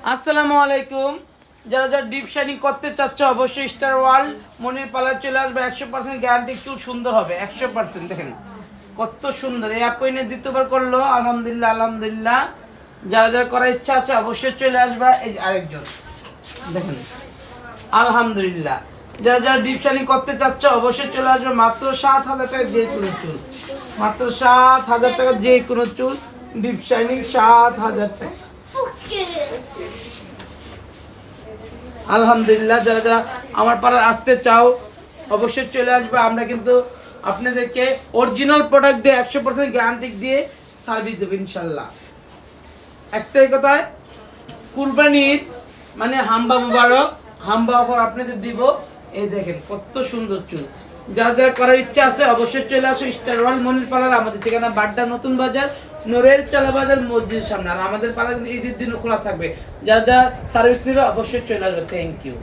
আসসালামু আলাইকুম। যারা যারা ডিপ শাইনিং করতে চাচ্ছ অবশ্যই স্টার ওয়ার্ল্ড মনির পার্লার চলে আসবে। 100% গ্যারান্টি, একটু সুন্দর হবে 100%। দেখেন কত সুন্দর, এই আপনি দ্বিতীয়বার করলো, আলহামদুলিল্লাহ আলহামদুলিল্লাহ। যারা যারা করার ইচ্ছা আছে অবশ্যই চলে আসবে। এই যে আরেকজন দেখেন, আলহামদুলিল্লাহ। যারা যারা ডিপ শাইনিং করতে চাচ্ছ অবশ্যই চলে আসবে। মাত্র 7,000 টাকা যে কোনো চুল, মাত্র 7,000 টাকা যে কোনো চুল ডিপ শাইনিং, 7,000 টাকা। আলহামদুলিল্লাহ। যারা যারা আমার পাড়ায় আসতে চাও অবশ্যই চলে আসবে। আমরা কিন্তু আপনাদেরকে অরিজিনাল প্রোডাক্ট দিয়ে 100% গ্যারান্টি দিয়ে সার্ভিস দেবো ইনশাল্লাহ। একটাই কথায়, কুরবানির মানে হাম্বা মুবারক, হাম্বা অফার আপনাদের দিব। এই দেখেন কত সুন্দর চুল। যারা যারা করার ইচ্ছা আছে অবশ্যই চলে আসো স্টার ওয়ার্ল্ড মনির পার্লার। আমাদের ঠিকানা বাড্ডা নতুন বাজার, নোরের চালা বাজার, মসজিদের সামনে। আর আমাদের পার্লার কিন্তু ঈদের দিনও খোলা থাকবে। যারা যারা সার্ভিস নেবে অবশ্যই চলে আসবে। Thank you.